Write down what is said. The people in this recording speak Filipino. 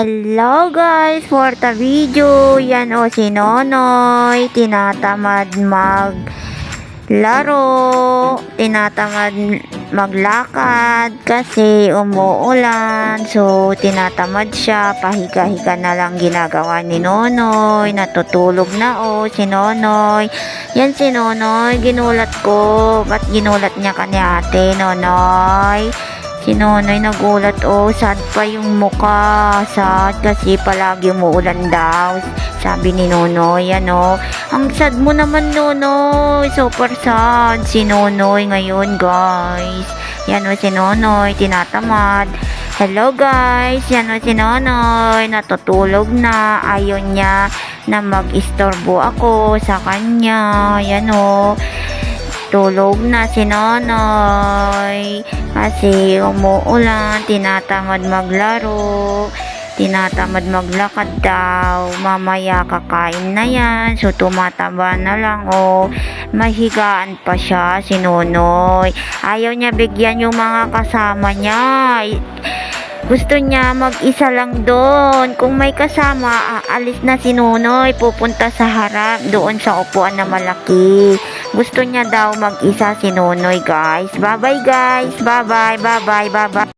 Hello guys, for the video, yan o si Nonoy, tinatamad maglaro, tinatamad maglakad kasi umuulan, so tinatamad siya, pahiga-higa na lang ginagawa ni Nonoy, natutulog na o si Nonoy. Yan si Nonoy, ginulat ko, ba't ginulat niya ka ni ate Nonoy? Si Nonoy nagulat sad pa yung mukha, sad kasi palagi umuulan daw, sabi ni Nonoy. Ang sad mo naman Nonoy, super sad si Nonoy ngayon guys. Si Nonoy, tinatamad. Hello guys, si Nonoy, natutulog na, ayaw niya na mag-istorbo ako sa kanya. Tulog na si Nonoy kasi umuulan, tinatamad maglaro, tinatamad maglakad daw. Mamaya kakain na yan, so tumataba na lang mahigaan pa siya si Nonoy. Ayaw niya bigyan yung mga kasama niya, gusto niya mag-isa lang doon. Kung may kasama, aalis na si Nonoy, pupunta sa harap doon sa upuan na malaki. Gusto niya daw mag-isa si Nonoy guys. Bye bye guys, bye bye, bye bye, bye bye.